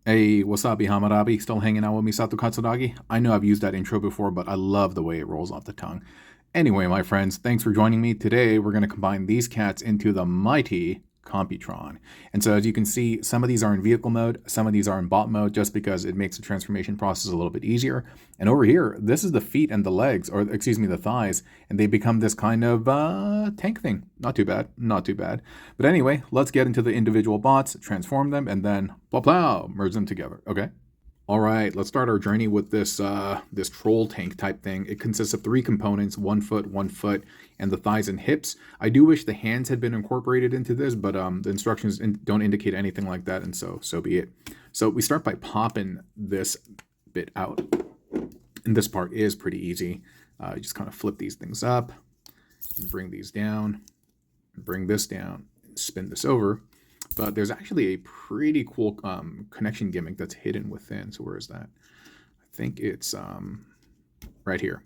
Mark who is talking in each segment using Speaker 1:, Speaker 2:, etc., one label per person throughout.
Speaker 1: Hey, wasabi hamarabi, still hanging out with Misato Katsuragi? I know I've used that intro before, but I love the way it rolls off the tongue. Anyway, my friends, thanks for joining me. Today, we're going to combine these cats into the mighty Computron. And so as you can see, some of these are in vehicle mode, some of these are in bot mode, just because it makes the transformation process a little bit easier. And over here, this is the feet and the legs, or excuse me, the thighs, and they become this kind of tank thing. Not too bad, not too bad. But anyway, let's get into the individual bots, transform them, and then blah blah, merge them together, okay? All right, let's start our journey with this this troll tank type thing. It consists of 3 components: 1 foot, and the thighs and hips. I do wish the hands had been incorporated into this, but the instructions don't indicate anything like that, and so be it. So we start by popping this bit out, and this part is pretty easy. You just kind of flip these things up, and bring these down, and bring this down, and spin this over. But there's actually a pretty cool connection gimmick that's hidden within. So where is that? I think it's right here.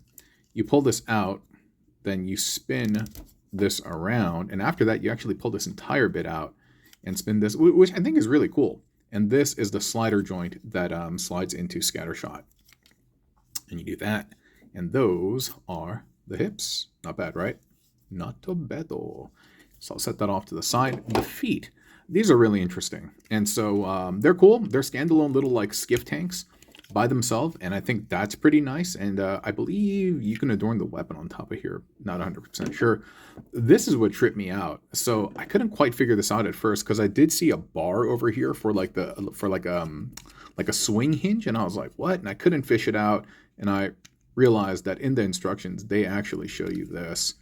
Speaker 1: You pull this out, then you spin this around, and after that you actually pull this entire bit out and spin this, which I think is really cool. And this is the slider joint that slides into Scattershot. And you do that, and those are the hips. Not bad, right? Not too bad. So I'll set that off to the side. The feet. These are really interesting, and so they're cool. They're standalone little like skiff tanks by themselves, and I think that's pretty nice. And I believe you can adorn the weapon on top of here. Not 100% sure. This is what tripped me out. So I couldn't quite figure this out at first because I did see a bar over here for like a swing hinge, and I was like, what? And I couldn't fish it out, and I realized that in the instructions they actually show you this,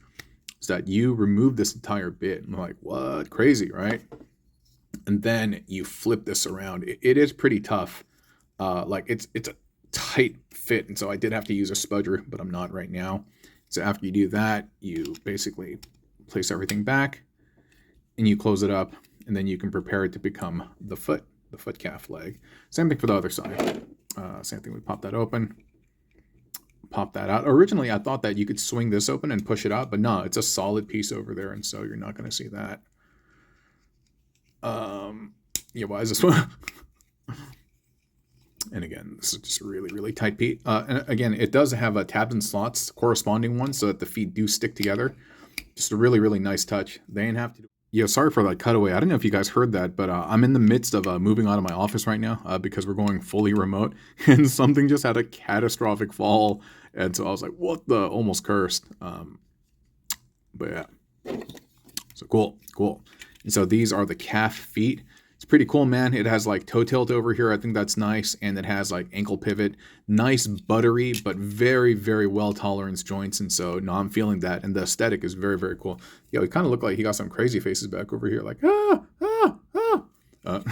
Speaker 1: is that you remove this entire bit. I'm like, what? Crazy, right? And then you flip this around. It is pretty tough. Like it's a tight fit, and so I did have to use a spudger, but I'm not right now. So after you do that, you basically place everything back, and you close it up, and then you can prepare it to become the foot calf leg. Same thing for the other side. Same thing. We pop that open, pop that out. Originally, I thought that you could swing this open and push it out, but no, it's a solid piece over there, and so you're not going to see that. Yeah, why is this one? And again, this is just a really tight piece. And again, it does have tabs and slots, corresponding ones, so that the feet do stick together. Just a really nice touch. They ain't have to. Yeah, sorry for that cutaway. I don't know if you guys heard that, but I'm in the midst of moving out of my office right now because we're going fully remote, and something just had a catastrophic fall, and so I was like, "What the?" Almost cursed. But yeah, so cool. And so these are the calf feet. It's pretty cool, man. It has like toe tilt over here. I think that's nice. And it has like ankle pivot. Nice buttery, but very well tolerance joints. And so, no, I'm feeling that. And the aesthetic is very cool. Yo, he kind of looked like he got some crazy faces back over here. Like, But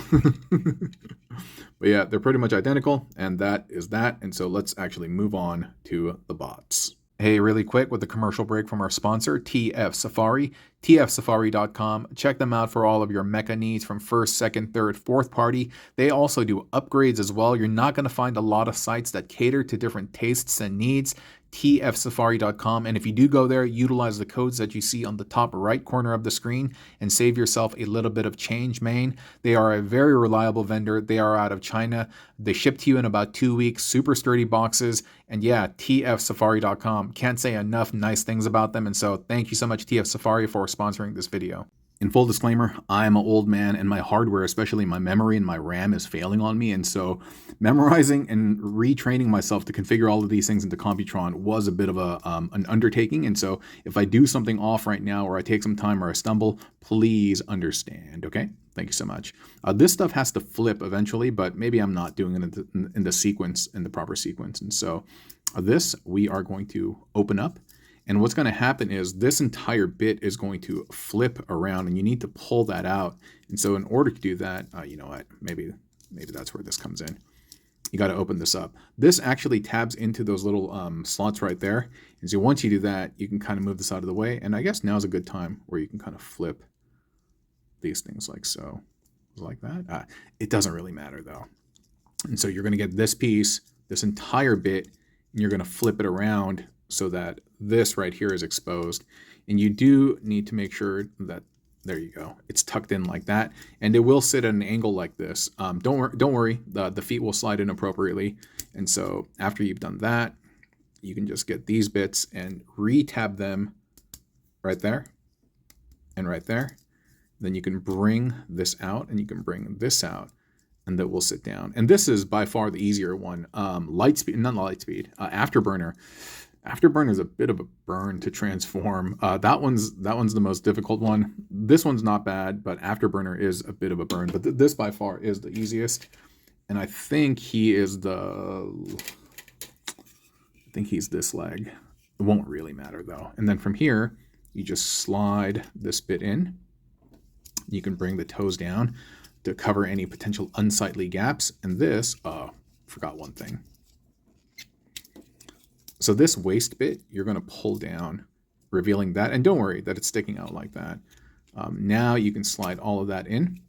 Speaker 1: yeah, they're pretty much identical. And that is that. And so let's actually move on to the bots. Hey, really quick with a commercial break from our sponsor, TF Safari, tfsafari.com. Check them out for all of your mecha needs from first, second, third, fourth party. They also do upgrades as well. You're not going to find a lot of sites that cater to different tastes and needs. tfsafari.com. And if you do go there, utilize the codes that you see on the top right corner of the screen and save yourself a little bit of change, man. They are a very reliable vendor. They are out of China. They ship to you in about 2 weeks, super sturdy boxes. And yeah, tfsafari.com. Can't say enough nice things about them. And so thank you so much, TF Safari, for sponsoring this video. In full disclaimer, I am an old man, and my hardware, especially my memory and my RAM, is failing on me. And so memorizing and retraining myself to configure all of these things into Computron was a bit of an undertaking. And so if I do something off right now, or I take some time, or I stumble, please understand, okay? Thank you so much. This stuff has to flip eventually, but maybe I'm not doing it in the sequence, in the proper sequence. And so this we are going to open up. And what's going to happen is this entire bit is going to flip around, and you need to pull that out. And so in order to do that, you know what, maybe that's where this comes in. You got to open this up. This actually tabs into those little slots right there. And so once you do that, you can kind of move this out of the way. And I guess now's a good time where you can kind of flip these things like so, like that. It doesn't really matter though. And so you're going to get this piece, this entire bit, and you're going to flip it around so that this right here is exposed. And you do need to make sure that There you go. It's tucked in like that, and it will sit at an angle like this. Don't worry. The feet will slide in appropriately. And so after you've done that, you can just get these bits and re-tab them right there and right there. Then you can bring this out and you can bring this out, and that will sit down. And this is by far the easier one. Lightspeed, not Lightspeed, Afterburner. Afterburner is a bit of a burn to transform. That one's the most difficult one. This one's not bad, but Afterburner is a bit of a burn. But this by far is the easiest. And I think he is he's this leg. It won't really matter though. And then from here, you just slide this bit in. You can bring the toes down to cover any potential unsightly gaps. And this, forgot one thing. So this waist bit, you're going to pull down, revealing that. And don't worry that it's sticking out like that. Now you can slide all of that in.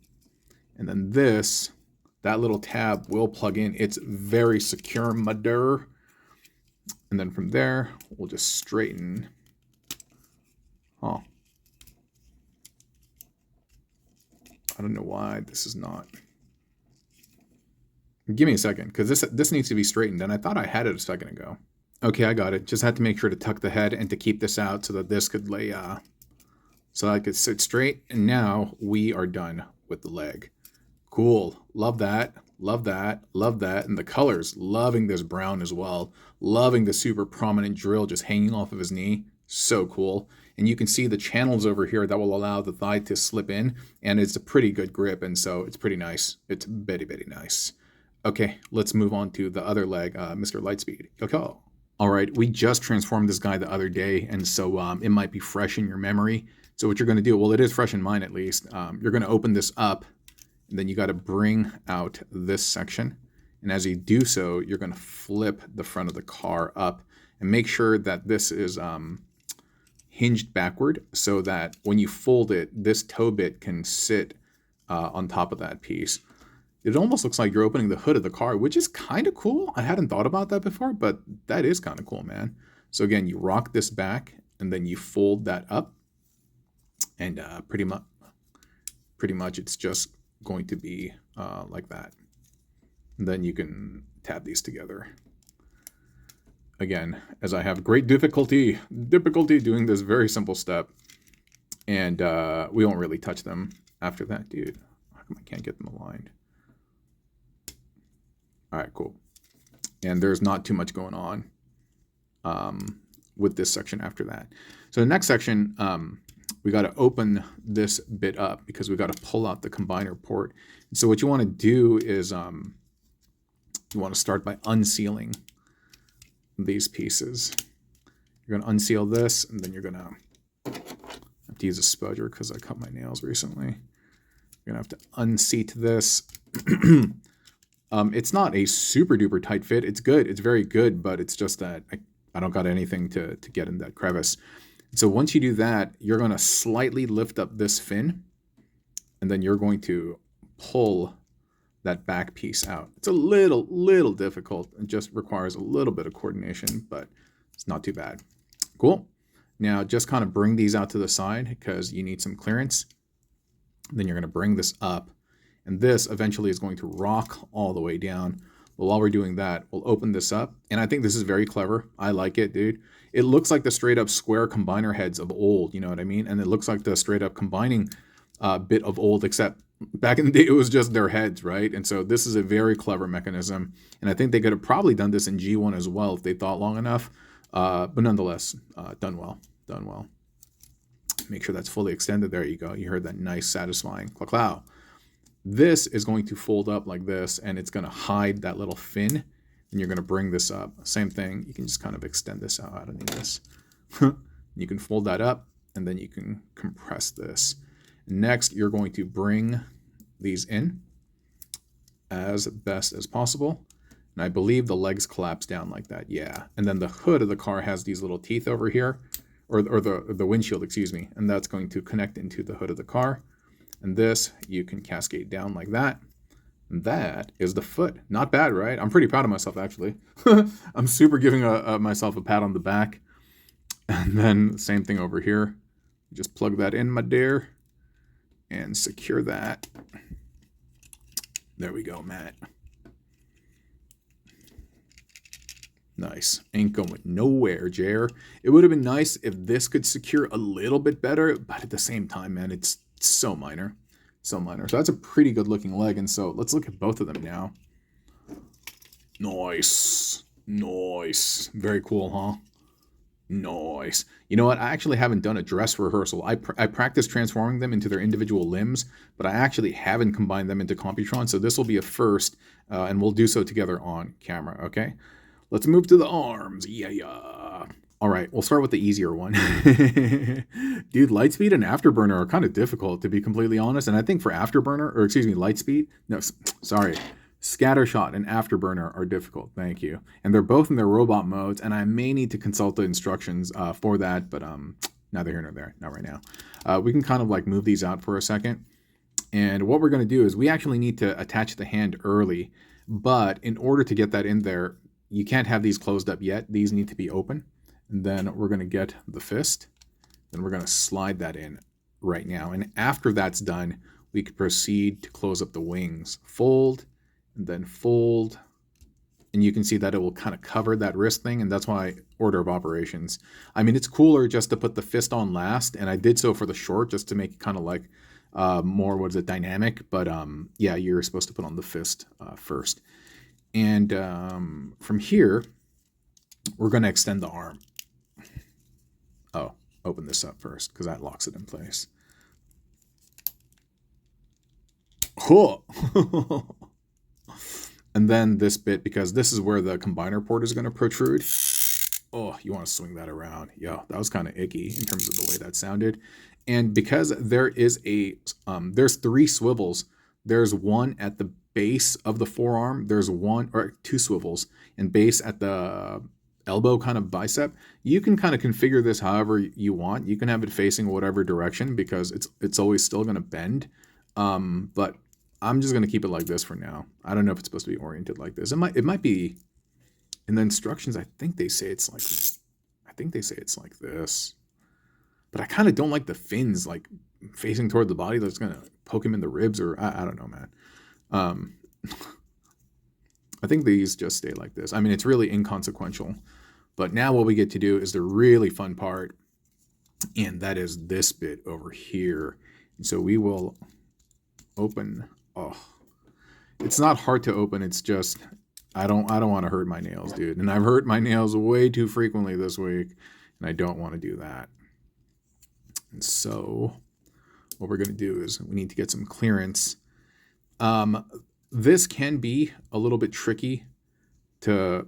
Speaker 1: And then that little tab will plug in. It's very secure, mother. And then from there, we'll just straighten. Oh. I don't know why this is not. Give me a second, because this needs to be straightened. And I thought I had it a second ago. Okay, I got it. Just had to make sure to tuck the head and to keep this out so that this could lay, so I could sit straight. And now we are done with the leg. Cool. Love that. Love that. Love that. And the colors, loving this brown as well. Loving the super prominent drill just hanging off of his knee. So cool. And you can see the channels over here that will allow the thigh to slip in. And it's a pretty good grip. And so it's pretty nice. It's very, very nice. Okay, let's move on to the other leg, Mr. Lightspeed. Okay. All right, we just transformed this guy the other day, and so it might be fresh in your memory. So what you're going to do, well, it is fresh in mine at least. You're going to open this up, and then you got to bring out this section. And as you do so, you're going to flip the front of the car up and make sure that this is hinged backward so that when you fold it, this toe bit can sit on top of that piece. It almost looks like you're opening the hood of the car, which is kind of cool. I hadn't thought about that before, but that is kind of cool, man. So again, you rock this back and then you fold that up, and pretty much it's just going to be like that. And then you can tab these together. Again, as I have great difficulty doing this very simple step, and we won't really touch them after that, dude. How come I can't get them aligned? All right, cool. And there's not too much going on with this section after that. So the next section, we got to open this bit up because we got to pull out the combiner port. And so what you want to do is you want to start by unsealing these pieces. You're going to unseal this, and then you're going to have to use a spudger because I cut my nails recently. You're going to have to unseat this. It's not a super duper tight fit. It's good. It's very good, but it's just that I don't got anything to get in that crevice. So once you do that, you're going to slightly lift up this fin, and then you're going to pull that back piece out. It's a little difficult. It just requires a little bit of coordination, but it's not too bad. Cool. Now just kind of bring these out to the side because you need some clearance. Then you're going to bring this up. And this eventually is going to rock all the way down. But while we're doing that, we'll open this up. And I think this is very clever. I like it, dude. It looks like the straight up square combiner heads of old, you know what I mean? And it looks like the straight up combining bit of old, except back in the day, it was just their heads, right? And so this is a very clever mechanism. And I think they could have probably done this in G1 as well if they thought long enough. But nonetheless, done well. Make sure that's fully extended. There you go. You heard that nice, satisfying clack-claw. This is going to fold up like this, and it's going to hide that little fin, and you're going to bring this up. Same thing. You can just kind of extend this out. I don't need this. You can fold that up, and then you can compress this. Next, you're going to bring these in as best as possible. And I believe the legs collapse down like that. Yeah. And then the hood of the car has these little teeth over here, or the windshield, excuse me. And that's going to connect into the hood of the car. And this, you can cascade down like that. And that is the foot. Not bad, right? I'm pretty proud of myself, actually. I'm super giving myself a pat on the back. And then same thing over here. Just plug that in, my dear. and secure that. There we go, Matt. Nice. Ain't going nowhere, Jer. It would have been nice if this could secure a little bit better, but at the same time, man, it's so minor. So minor. So that's a pretty good looking leg, and so let's look at both of them now. Nice. Nice. Very cool, huh? Nice. You know what? I actually haven't done a dress rehearsal. I practiced transforming them into their individual limbs, but I actually haven't combined them into Computron, so this will be a first, and we'll do so together on camera, okay? Let's move to the arms. Yeah. All right, we'll start with the easier one. Dude, Lightspeed and Afterburner are kind of difficult, to be completely honest, and I think for Afterburner, or excuse me, Lightspeed, no, sorry, Scattershot and Afterburner are difficult, thank you. And they're both in their robot modes, and I may need to consult the instructions for that, but neither here nor there, not right now. We can kind of like move these out for a second. And what we're going to do is we actually need to attach the hand early, but in order to get that in there, you can't have these closed up yet. These need to be open. And then we're going to get the fist. Then we're going to slide that in right now. And after that's done, we can proceed to close up the wings. Fold, and then fold. And you can see that it will kind of cover that wrist thing. And that's why order of operations. I mean, it's cooler just to put the fist on last. And I did so for the short just to make it kind of like more, what is it, dynamic. But yeah, you're supposed to put on the fist first. And from here, we're going to extend the arm. Oh, open this up first because that locks it in place. Cool. And then this bit, because this is where the combiner port is going to protrude. Oh, you want to swing that around. Yeah, that was kind of icky in terms of the way that sounded. And because there is there's 3 swivels. There's one at the base of the forearm. There's 1 or 2 swivels and base at the elbow kind of bicep. You can kind of configure this however you want. You can have it facing whatever direction because it's always still going to bend. But I'm just going to keep it like this for now. I don't know if it's supposed to be oriented like this. It might be in the instructions. I think they say it's like this. But I kind of don't like the fins like facing toward the body that's going to poke him in the ribs, or I don't know, man. I think these just stay like this. I mean, it's really inconsequential. But now what we get to do is the really fun part, and that is this bit over here. And so we will open. Oh, it's not hard to open. It's just I don't want to hurt my nails, dude. And I've hurt my nails way too frequently this week, and I don't want to do that. And so what we're going to do is we need to get some clearance. This can be a little bit tricky to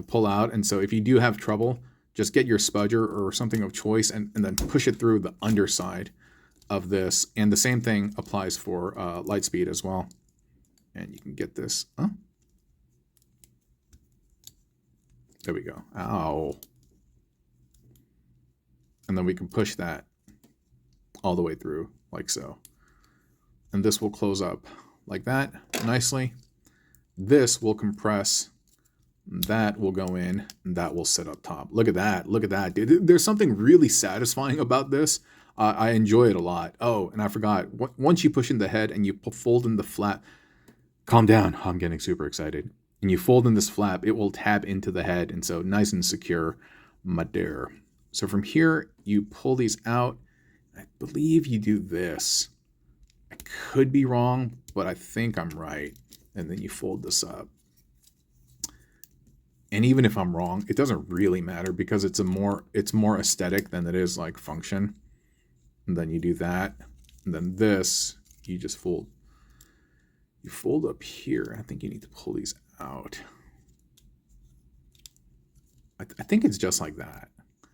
Speaker 1: pull out. And so if you do have trouble, just get your spudger or something of choice and then push it through the underside of this. And the same thing applies for Lightspeed as well. And you can get this. Oh. There we go. Ow. And then we can push that all the way through like so. And this will close up like that nicely. This will compress. That will go in, and that will sit up top. Look at that. Look at that, dude. There's something really satisfying about this. I enjoy it a lot. Oh, and I forgot. Once you push in the head and you fold in the flap, calm down. I'm getting super excited. And you fold in this flap, it will tab into the head, and so nice and secure, my dear. So from here, you pull these out. I believe you do this. I could be wrong, but I think I'm right. And then you fold this up. And even if I'm wrong, it doesn't really matter because it's more aesthetic than it is like function. And then you do that. And then this, you just fold. You fold up here. I think you need to pull these out. I think it's just like that.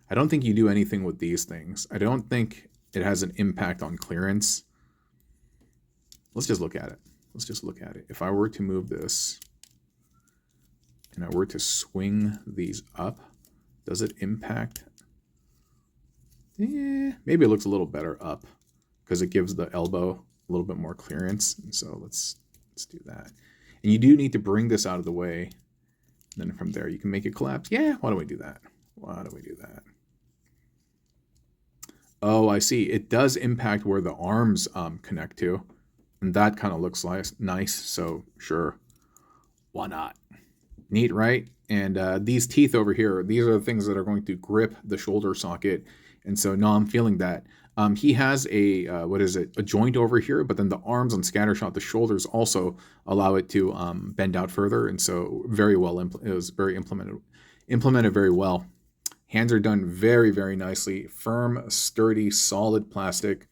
Speaker 1: I don't think you do anything with these things. I don't think it has an impact on clearance. Let's just look at it. Let's just look at it. If I were to move this and I were to swing these up, does it impact? Maybe it looks a little better up because it gives the elbow a little bit more clearance. And so let's do that. And you do need to bring this out of the way. And then from there, you can make it collapse. Yeah, why don't we do that? Why don't we do that? Oh, I see. It does impact where the arms connect to. And that kind of looks nice. So sure, why not? Neat, right? And these teeth over here, these are the things that are going to grip the shoulder socket. And so now I'm feeling that. He has a, what is it, a joint over here, but then the arms on Scattershot, the shoulders also allow it to bend out further. And so very well, it was very implemented very well. Hands are done very, very nicely. Firm, sturdy, solid plastic.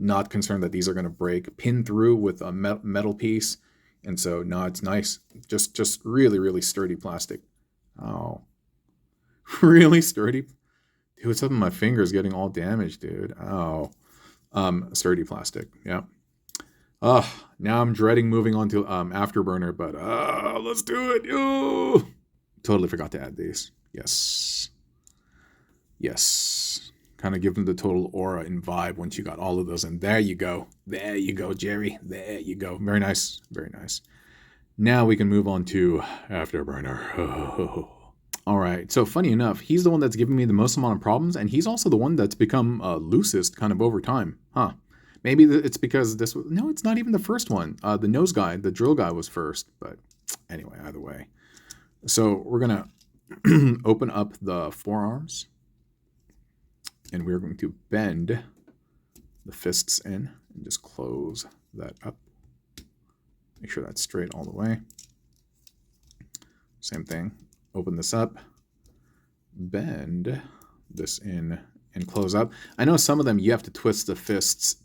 Speaker 1: Not concerned that these are going to break. Pinned through with a metal piece. And so, no, it's nice. Just really, really sturdy plastic. Oh, really sturdy. Dude, some of my fingers getting all damaged, dude. Oh, sturdy plastic. Yeah. Now I'm dreading moving on to Afterburner, but let's do it. Ooh. Totally forgot to add these. Yes. Yes. Kind of give them the total aura and vibe once you got all of those. And there you go. There you go, Jerry. There you go. Very nice. Very nice. Now we can move on to Afterburner. All right. So funny enough, he's the one that's giving me the most amount of problems. And he's also the one that's become loosest kind of over time. Huh. Maybe it's because this was... No, it's not even the first one. The nose guy, the drill guy was first. But anyway, either way. So we're going to open up the forearms. And we're going to bend the fists in and just close that up. Make sure that's straight all the way. Same thing. Open this up. Bend this in and close up. I know some of them you have to twist the fists,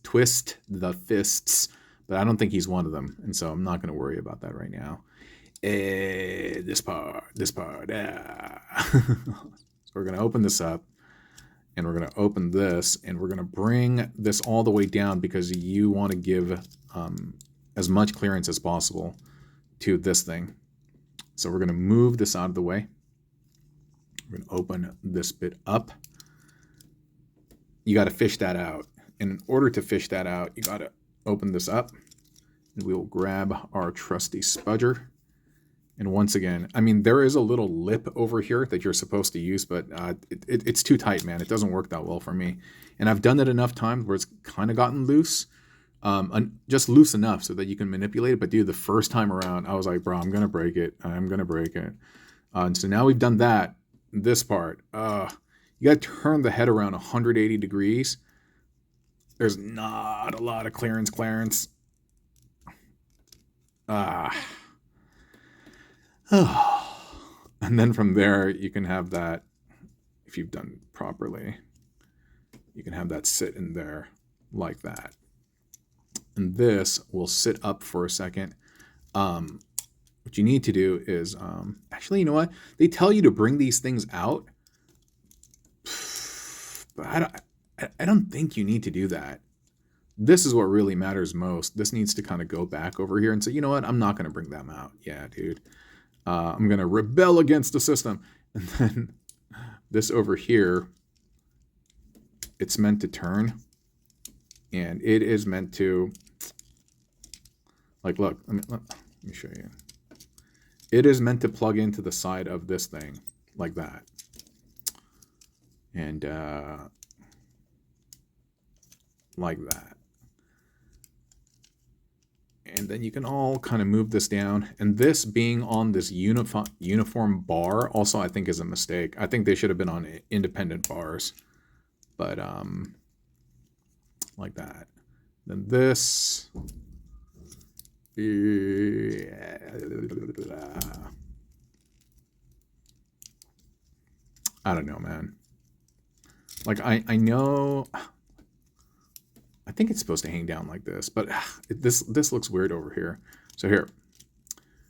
Speaker 1: but I don't think he's one of them. And so I'm not going to worry about that right now. This part. So we're going to open this up. And we're going to open this, and we're going to bring this all the way down because you want to give as much clearance as possible to this thing. So we're going to move this out of the way. We're going to open this bit up. You got to fish that out. And in order to fish that out, you got to open this up. And we will grab our trusty spudger. And once again, I mean, there is a little lip over here that you're supposed to use, but it's too tight, man. It doesn't work that well for me. And I've done it enough times where it's kind of gotten loose. Just loose enough so that you can manipulate it. But dude, the first time around, I was like, bro, I'm going to break it. I'm going to break it. And so now we've done that. This part, you got to turn the head around 180 degrees. There's not a lot of clearance. And then from there, you can have that, if you've done properly, you can have that sit in there like that. And this will sit up for a second. What you need to do is, actually, you know what? They tell you to bring these things out, but I don't think you need to do that. This is what really matters most. This needs to kind of go back over here and say, you know what? I'm not going to bring them out. Yeah, dude. I'm going to rebel against the system. And then this over here, it's meant to turn. And it is meant to, like, look, let me show you. It is meant to plug into the side of this thing, like that. And like that. And then you can all kind of move this down. And this being on this uniform bar also, I think, is a mistake. I think they should have been on independent bars. But like that. Then this. I don't know, man. Like, I know... I think it's supposed to hang down like this, but this looks weird over here. So here,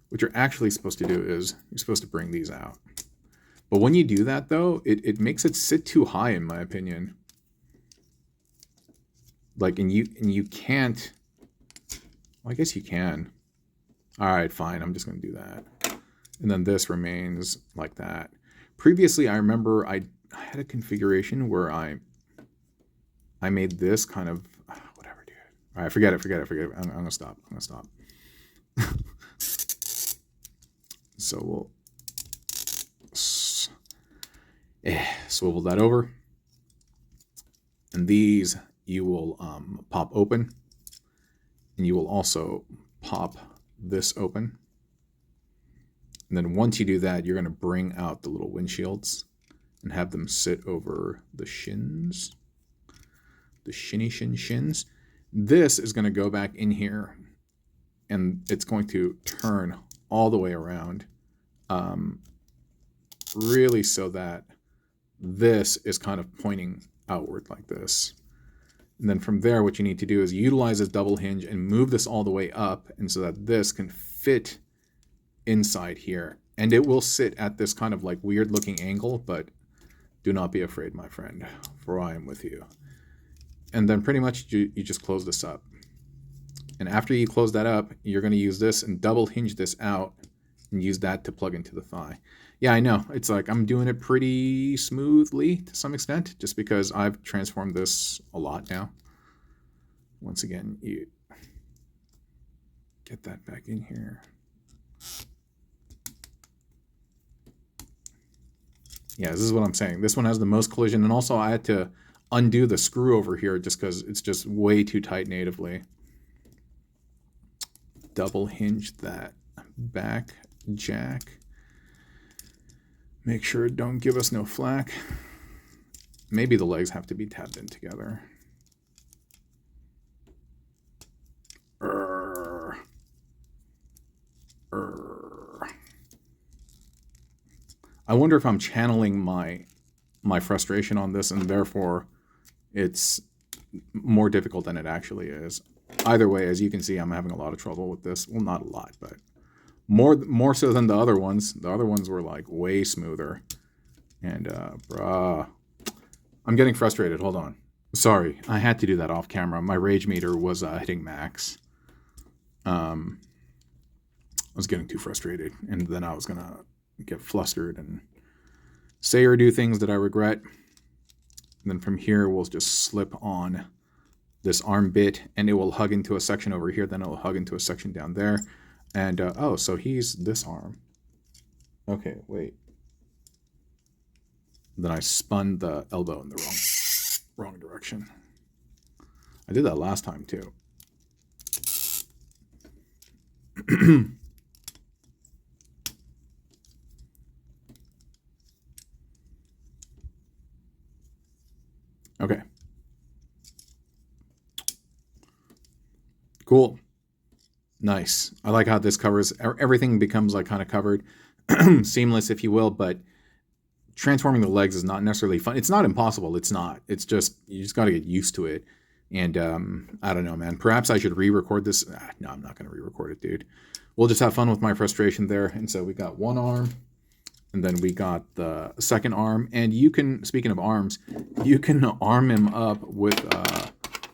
Speaker 1: what you're actually supposed to do is you're supposed to bring these out. But when you do that, though, it makes it sit too high, in my opinion. Like, and you can't. Well, I guess you can. All right, fine. I'm just going to do that. And then this remains like that. Previously, I remember I had a configuration where I made this kind of, whatever, dude. All right, forget it. I'm going to stop. So we'll swivel that over. And these you will pop open, and you will also pop this open. And then once you do that, you're going to bring out the little windshields and have them sit over the shins, the shins. This is going to go back in here, and it's going to turn all the way around, really so that this is kind of pointing outward like this. And then from there, what you need to do is utilize this double hinge and move this all the way up, and so that this can fit inside here. And it will sit at this kind of like weird looking angle, but do not be afraid, my friend, for I am with you. And then pretty much you just close this up. And after you close that up, you're going to use this and double hinge this out and use that to plug into the thigh. Yeah, I know. It's like I'm doing it pretty smoothly to some extent, just because I've transformed this a lot now. Once again, you get that back in here. Yeah, this is what I'm saying. This one has the most collision, and also I had to undo the screw over here just because it's just way too tight natively. Double hinge that back jack. Make sure it don't give us no flack. Maybe the legs have to be tapped in together. I wonder if I'm channeling my frustration on this, and therefore it's more difficult than it actually is. Either way, as you can see, I'm having a lot of trouble with this. Well, not a lot, but more so than the other ones. The other ones were like way smoother. And bruh, I'm getting frustrated. Hold on. Sorry, I had to do that off camera. My rage meter was hitting max. I was getting too frustrated, and then I was gonna get flustered and say or do things that I regret. And then from here, we'll just slip on this arm bit, and it will hug into a section over here. Then it will hug into a section down there. And oh, so he's this arm. Okay, wait. Then I spun the elbow in the wrong direction. I did that last time too. Okay. Cool. Nice. I like how this covers, everything becomes like kind of covered, seamless, if you will, but transforming the legs is not necessarily fun. It's not impossible. It's not. It's just, you just got to get used to it. And I don't know, man. Perhaps I should re-record this. No, I'm not going to re-record it, dude. We'll just have fun with my frustration there. And so we got one arm, and then we got the second arm. And you can, speaking of arms, you can arm him up with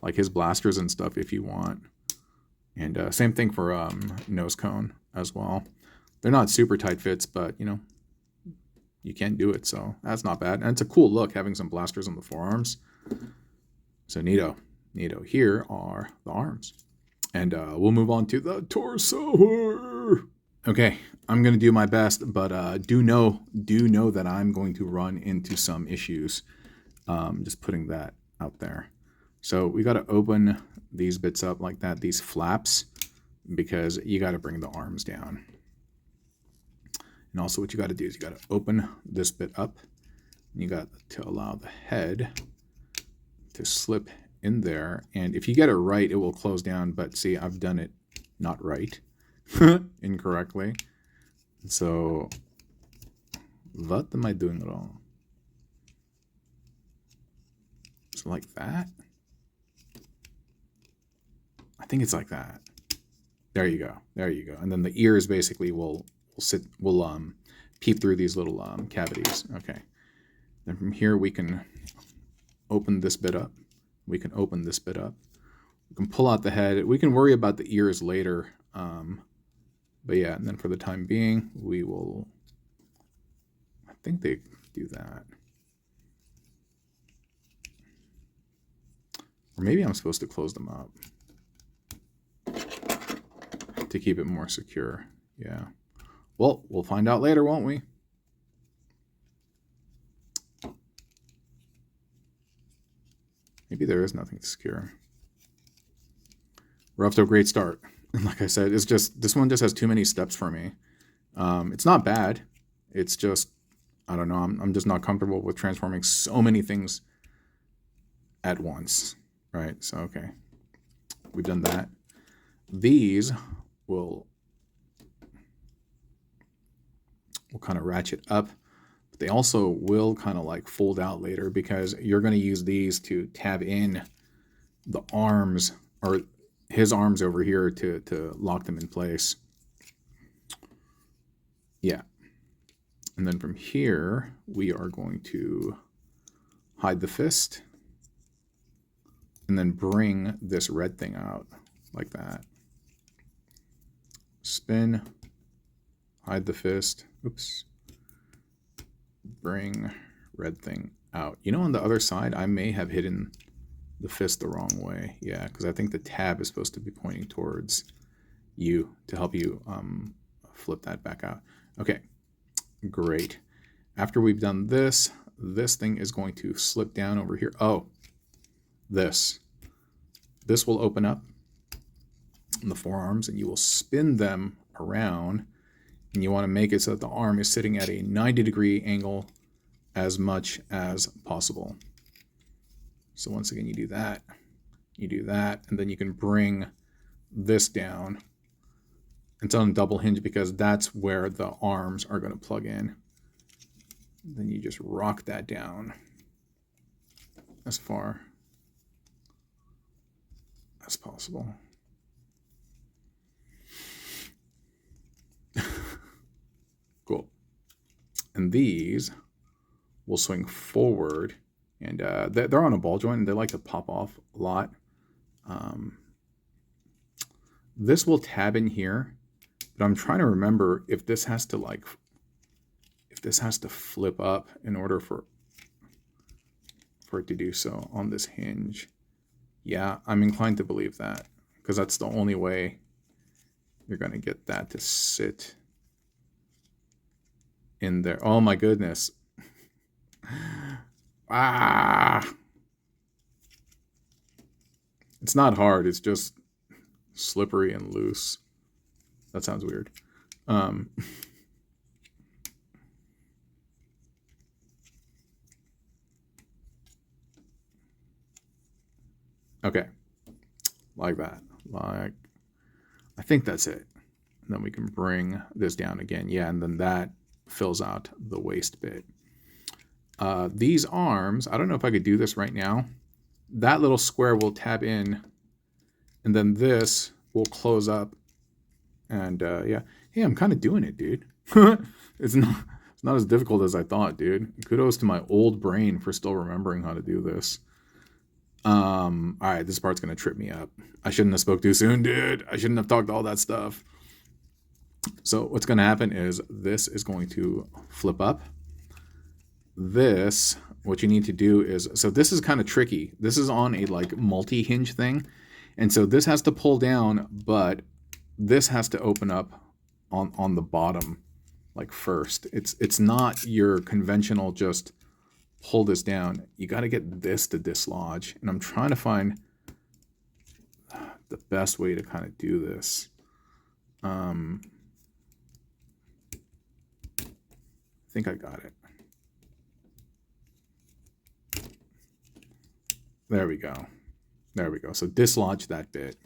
Speaker 1: like his blasters and stuff if you want. And same thing for Nosecone as well. They're not super tight fits, but, you know, you can do it. So that's not bad. And it's a cool look having some blasters on the forearms. So neato. Neato. Here are the arms. And we'll move on to the torso. Okay, I'm going to do my best, but do know that I'm going to run into some issues. Just putting that out there. So we got to open these bits up like that, these flaps, because you got to bring the arms down. And also what you got to do is you got to open this bit up. And you got to allow the head to slip in there. And if you get it right, it will close down. But see, I've done it not right, incorrectly. So what am I doing wrong? So like that. I think it's like that. There you go. There you go. And then the ears basically will peep through these little cavities. Okay. Then from here we can open this bit up. We can open this bit up. We can pull out the head. We can worry about the ears later. But yeah, and then for the time being, we will, I think they do that. Or maybe I'm supposed to close them up to keep it more secure. Yeah. Well, we'll find out later, won't we? Maybe there is nothing to secure. We're off to a great start. And like I said, it's just, this one just has too many steps for me. It's not bad. It's just, I don't know. I'm just not comfortable with transforming so many things at once, right? So, okay, we've done that. These will kind of ratchet up, but they also will kind of like fold out later because you're going to use these to tab in the arms, or his arms over here, to lock them in place. Yeah. And then from here, we are going to hide the fist and then bring this red thing out like that. Spin, hide the fist, oops, bring red thing out. You know, on the other side, I may have hidden the fist the wrong way. Yeah, because I think the tab is supposed to be pointing towards you to help you flip that back out. Okay. Great. After we've done this, this thing is going to slip down over here. Oh, this will open up in the forearms, and you will spin them around, and you want to make it so that the arm is sitting at a 90-degree angle as much as possible. So once again, you do that, and then you can bring this down. It's on a double hinge because that's where the arms are going to plug in. Then you just rock that down as far as possible. Cool. And these will swing forward, and they're on a ball joint, and they like to pop off a lot. This will tab in here. But I'm trying to remember if this has to flip up in order for it to do so on this hinge. Yeah, I'm inclined to believe that, because that's the only way you're going to get that to sit in there. Oh my goodness. It's not hard. It's just slippery and loose. That sounds weird. Okay, like that. Like, I think that's it. And then we can bring this down again. Yeah, and then that fills out the waist bit. These arms, I don't know if I could do this right now. That little square will tab in, and then this will close up. And yeah, hey, I'm kind of doing it, dude. It's not as difficult as I thought, dude. Kudos to my old brain for still remembering how to do this. All right, this part's gonna trip me up. I shouldn't have spoke too soon, dude. I shouldn't have talked all that stuff. So what's gonna happen is this is going to flip up. This, what you need to do is, so this is kind of tricky. This is on a like multi-hinge thing, and so this has to pull down, but this has to open up on the bottom, like first. It's not your conventional just pull this down. You got to get this to dislodge, and I'm trying to find the best way to kind of do this. I think I got it. There we go. There we go. So dislodge that bit.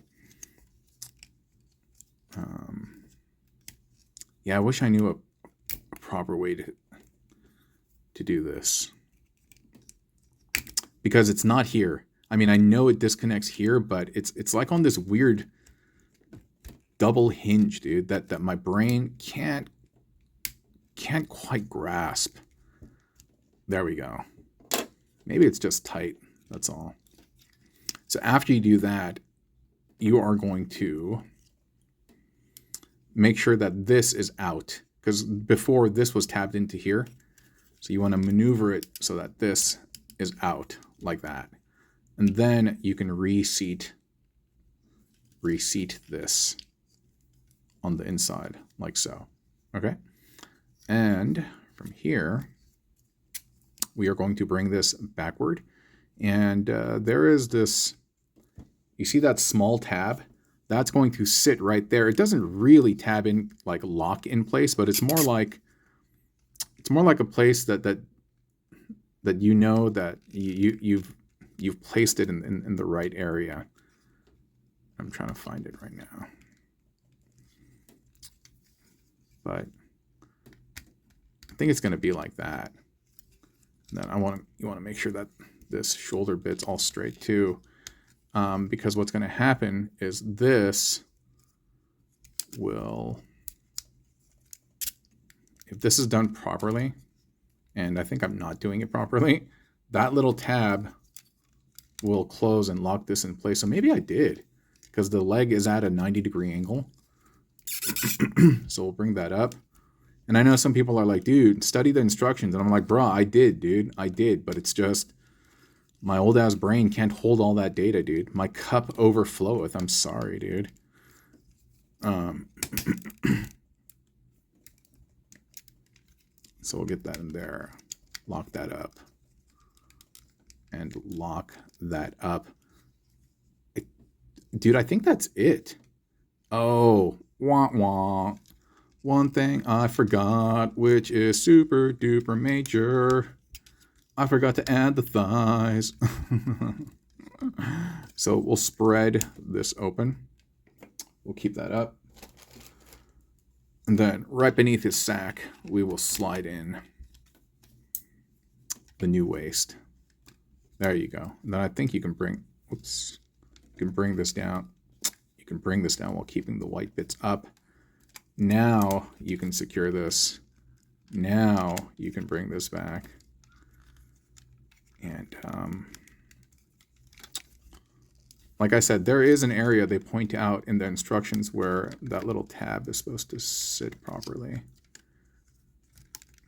Speaker 1: Yeah, I wish I knew a proper way to do this, because it's not here. I mean, I know it disconnects here, but it's like on this weird double hinge, dude, that my brain can't quite grasp. There we go. Maybe it's just tight. That's all. So after you do that, you are going to make sure that this is out, because before this was tabbed into here. So you want to maneuver it so that this is out like that. And then you can reseat this on the inside like so. Okay. And from here, we are going to bring this backward, And there is this, you see that small tab? That's going to sit right there. It doesn't really tab in, like lock in place, but it's more like a place that you know that you've placed it in the right area. I'm trying to find it right now. But I think it's going to be like that. And then you want to make sure that this shoulder bit's all straight too. Because what's going to happen is this will, if this is done properly, and I think I'm not doing it properly, that little tab will close and lock this in place. So maybe I did, because the leg is at a 90-degree angle. So we'll bring that up. And I know some people are like, dude, study the instructions. And I'm like, bro, I did, dude. I did. But it's just, my old ass brain can't hold all that data, dude. My cup overfloweth. I'm sorry, dude. So we'll get that in there. Lock that up. And lock that up. Dude, I think that's it. Oh, wah wah. One thing I forgot, which is super duper major. I forgot to add the thighs. So we'll spread this open. We'll keep that up. And then right beneath his sack, we will slide in the new waist. There you go. And then I think you can bring, oops, you can bring this down. You can bring this down while keeping the white bits up. Now you can secure this. Now you can bring this back. And like I said, there is an area they point out in the instructions where that little tab is supposed to sit properly.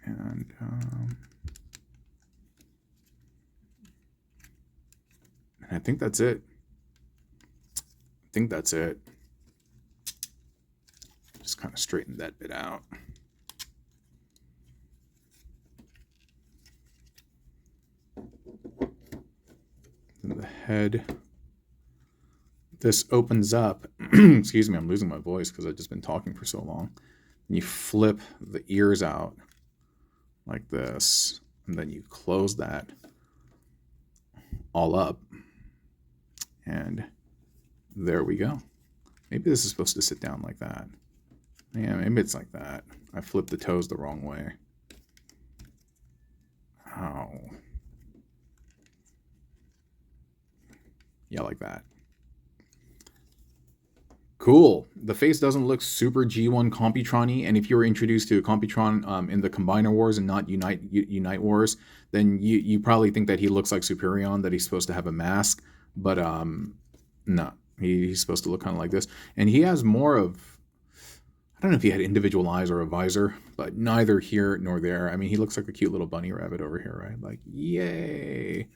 Speaker 1: And I think that's it. I think that's it. Just kind of straighten that bit out. And the head. This opens up. Excuse me, I'm losing my voice because I've just been talking for so long. And you flip the ears out like this, and then you close that all up. And there we go. Maybe this is supposed to sit down like that. Yeah, maybe it's like that. I flipped the toes the wrong way. Ow. Yeah, like that. Cool. The face doesn't look super G1 Computron-y, and if you were introduced to a Computron in the Combiner Wars and not Unite Wars, then you probably think that he looks like Superion, that he's supposed to have a mask, but no. He's supposed to look kind of like this. And he has more of, I don't know if he had individual eyes or a visor, but neither here nor there. I mean, he looks like a cute little bunny rabbit over here, right? Like, yay.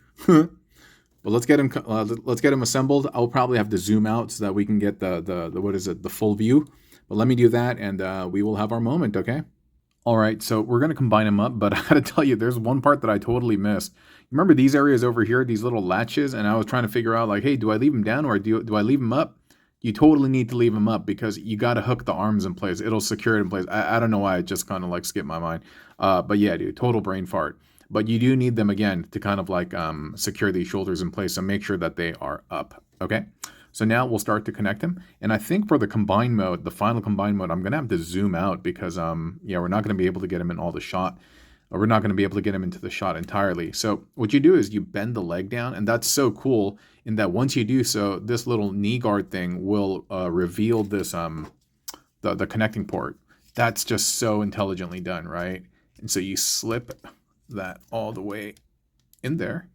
Speaker 1: But let's get him assembled. I'll probably have to zoom out so that we can get the what is it, the full view. But let me do that, and we will have our moment, okay? All right, so we're gonna combine them up, but I gotta tell you, there's one part that I totally missed. Remember these areas over here, these little latches, and I was trying to figure out like, hey, do I leave them down or do I leave them up? You totally need to leave them up because you gotta hook the arms in place. It'll secure it in place. I don't know why, it just kind of like skipped my mind. But yeah, dude, total brain fart. But you do need them again to kind of like secure these shoulders in place. So make sure that they are up. Okay. So now we'll start to connect them. And I think for the combine mode, the final combine mode, I'm going to have to zoom out because, yeah, we're not going to be able to get him in all the shot. Or we're not going to be able to get him into the shot entirely. So what you do is you bend the leg down. And that's so cool in that once you do so, this little knee guard thing will reveal this, the connecting port. That's just so intelligently done, right? And so you slip that all the way in there.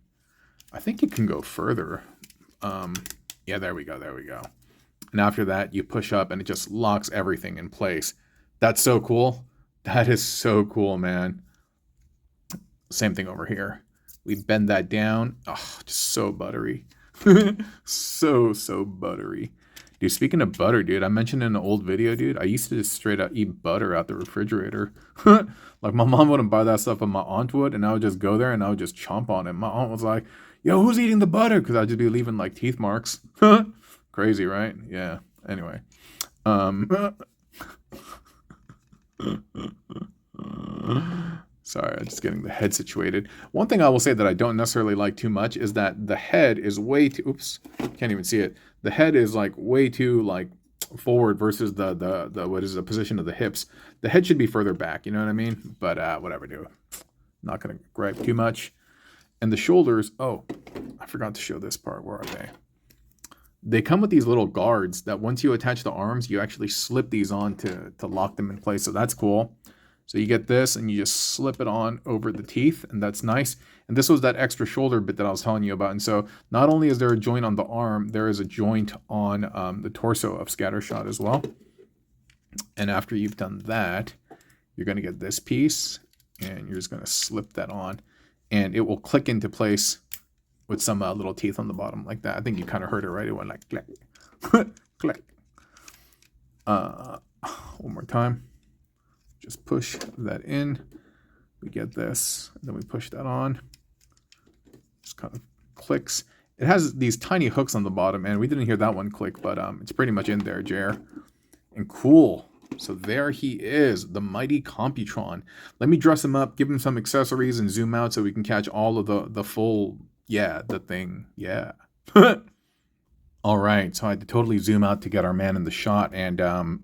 Speaker 1: I think it can go further. Yeah, there we go. And after that, you push up and it just locks everything in place. That's so cool. That is so cool, man. Same thing over here. We bend that down. Oh, just so buttery. so buttery. Dude, speaking of butter, dude, I mentioned in an old video, dude, I used to just straight up eat butter out the refrigerator. Like, my mom wouldn't buy that stuff, but my aunt would, and I would just go there and I would just chomp on it. My aunt was like, yo, who's eating the butter? Because I'd just be leaving like teeth marks. Crazy, right? Yeah. Anyway. Sorry, I'm just getting the head situated. One thing I will say that I don't necessarily like too much is that the head is way too, oops, can't even see it. The head is like way too like forward versus the what is the position of the hips. The head should be further back, you know what I mean? But whatever, dude. Not gonna gripe too much. And the shoulders, oh, I forgot to show this part. Where are they? They come with these little guards that once you attach the arms, you actually slip these on to lock them in place. So that's cool. So you get this and you just slip it on over the teeth, and that's nice. And this was that extra shoulder bit that I was telling you about. And so not only is there a joint on the arm, there is a joint on the torso of Scattershot as well. And after you've done that, you're going to get this piece, and you're just going to slip that on, and it will click into place with some little teeth on the bottom like that. I think you kind of heard it, right? It went like click, click. One more time. Just push that in. We get this, and then we push that on. Just kind of clicks. It has these tiny hooks on the bottom, and we didn't hear that one click, but it's pretty much in there, Jer. And cool. So there he is, the mighty Computron. Let me dress him up, give him some accessories, and zoom out so we can catch all of the full, yeah, the thing, yeah. All right, so I had to totally zoom out to get our man in the shot, and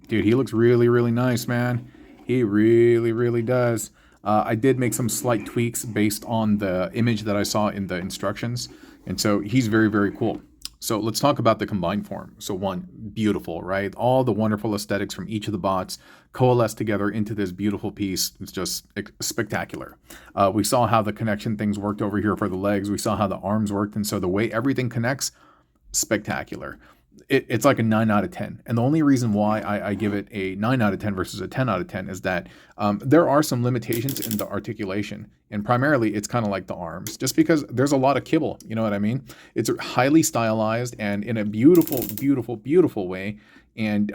Speaker 1: dude, he looks really, really nice, man. He really, really does. I did make some slight tweaks based on the image that I saw in the instructions, and so he's very, very cool. So let's talk about the combined form. So one, beautiful, right? All the wonderful aesthetics from each of the bots coalesce together into this beautiful piece. It's just spectacular. We saw how the connection things worked over here for the legs. We saw how the arms worked, and so the way everything connects, spectacular. It's like a 9 out of 10. And the only reason why I give it a 9 out of 10 versus a 10 out of 10 is that there are some limitations in the articulation. And primarily, it's kind of like the arms, just because there's a lot of kibble. You know what I mean? It's highly stylized and in a beautiful, beautiful, beautiful way. And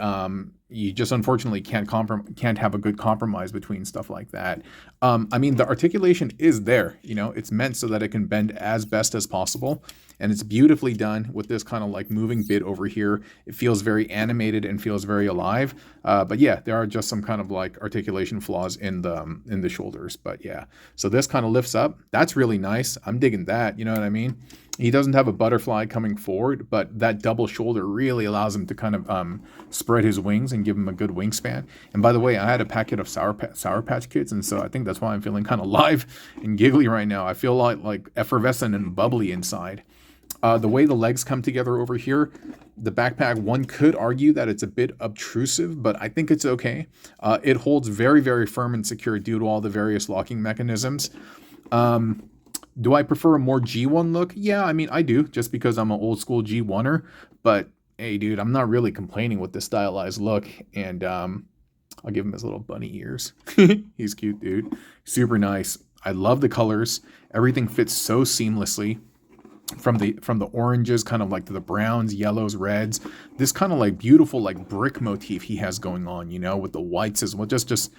Speaker 1: you just unfortunately can't have a good compromise between stuff like that. I mean, the articulation is there. You know, it's meant so that it can bend as best as possible. And it's beautifully done with this kind of like moving bit over here. It feels very animated and feels very alive. But yeah, there are just some kind of like articulation flaws in the shoulders. But yeah, so this kind of lifts up. That's really nice. I'm digging that. You know what I mean? He doesn't have a butterfly coming forward, but that double shoulder really allows him to kind of spread his wings and give him a good wingspan. And by the way, I had a packet of Sour Patch Kids, and so I think that's why I'm feeling kind of live and giggly right now. I feel like effervescent and bubbly inside. The way the legs come together over here, the backpack, one could argue that it's a bit obtrusive, but I think it's okay. It holds very, very firm and secure due to all the various locking mechanisms. Do I prefer a more G1 look? Yeah, I mean, I do, just because I'm an old school G1er. But hey, dude, I'm not really complaining with this stylized look. And I'll give him his little bunny ears. He's cute, dude. Super nice. I love the colors. Everything fits so seamlessly. From the oranges, kind of like to the browns, yellows, reds. This kind of like beautiful like brick motif he has going on, you know, with the whites as well. Just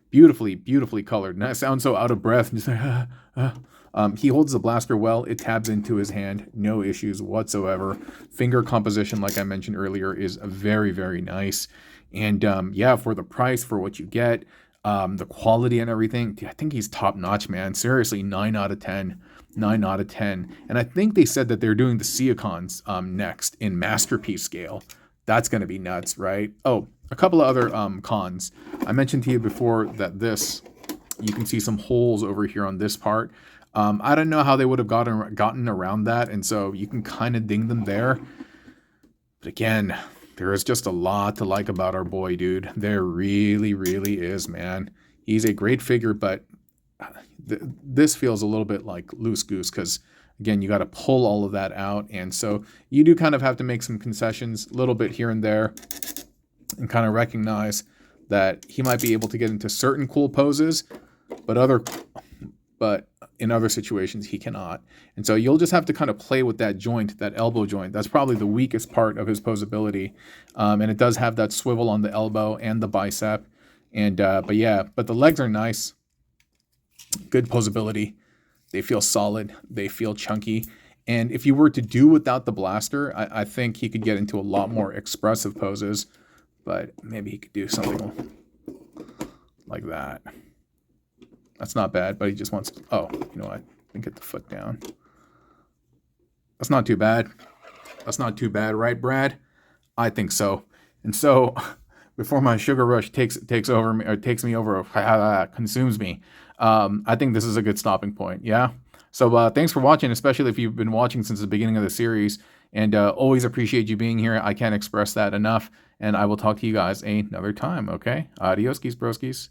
Speaker 1: beautifully, beautifully colored. And I sound so out of breath. And just like, he holds the blaster well. It tabs into his hand. No issues whatsoever. Finger composition, like I mentioned earlier, is very, very nice. And yeah, for the price, for what you get, the quality and everything, I think he's top notch, man. Seriously, 9 out of 10. 9 out of 10. And I think they said that they're doing the Seacons next in masterpiece scale. That's going to be nuts, right? Oh, a couple of other cons. I mentioned to you before that you can see some holes over here on this part. I don't know how they would have gotten around that, and so you can kind of ding them there. But again, there is just a lot to like about our boy, dude. There really, really is, man. He's a great figure, but this feels a little bit like loose goose because, again, you got to pull all of that out. And so you do kind of have to make some concessions a little bit here and there and kind of recognize that he might be able to get into certain cool poses, but in other situations he cannot. And so you'll just have to kind of play with that joint, that elbow joint. That's probably the weakest part of his posability. And it does have that swivel on the elbow and the bicep. And but the legs are nice. Good posability. They feel solid. They feel chunky. And if you were to do without the blaster, I think he could get into a lot more expressive poses. But maybe he could do something like that. That's not bad, but he just wants... Oh, you know what? Get the foot down. That's not too bad. That's not too bad, right, Brad? I think so. And so, before my sugar rush takes over me, or takes me over, consumes me, I think this is a good stopping point. Yeah. So thanks for watching, especially if you've been watching since the beginning of the series. And always appreciate you being here. I can't express that enough. And I will talk to you guys another time. Okay. Adios, broskies.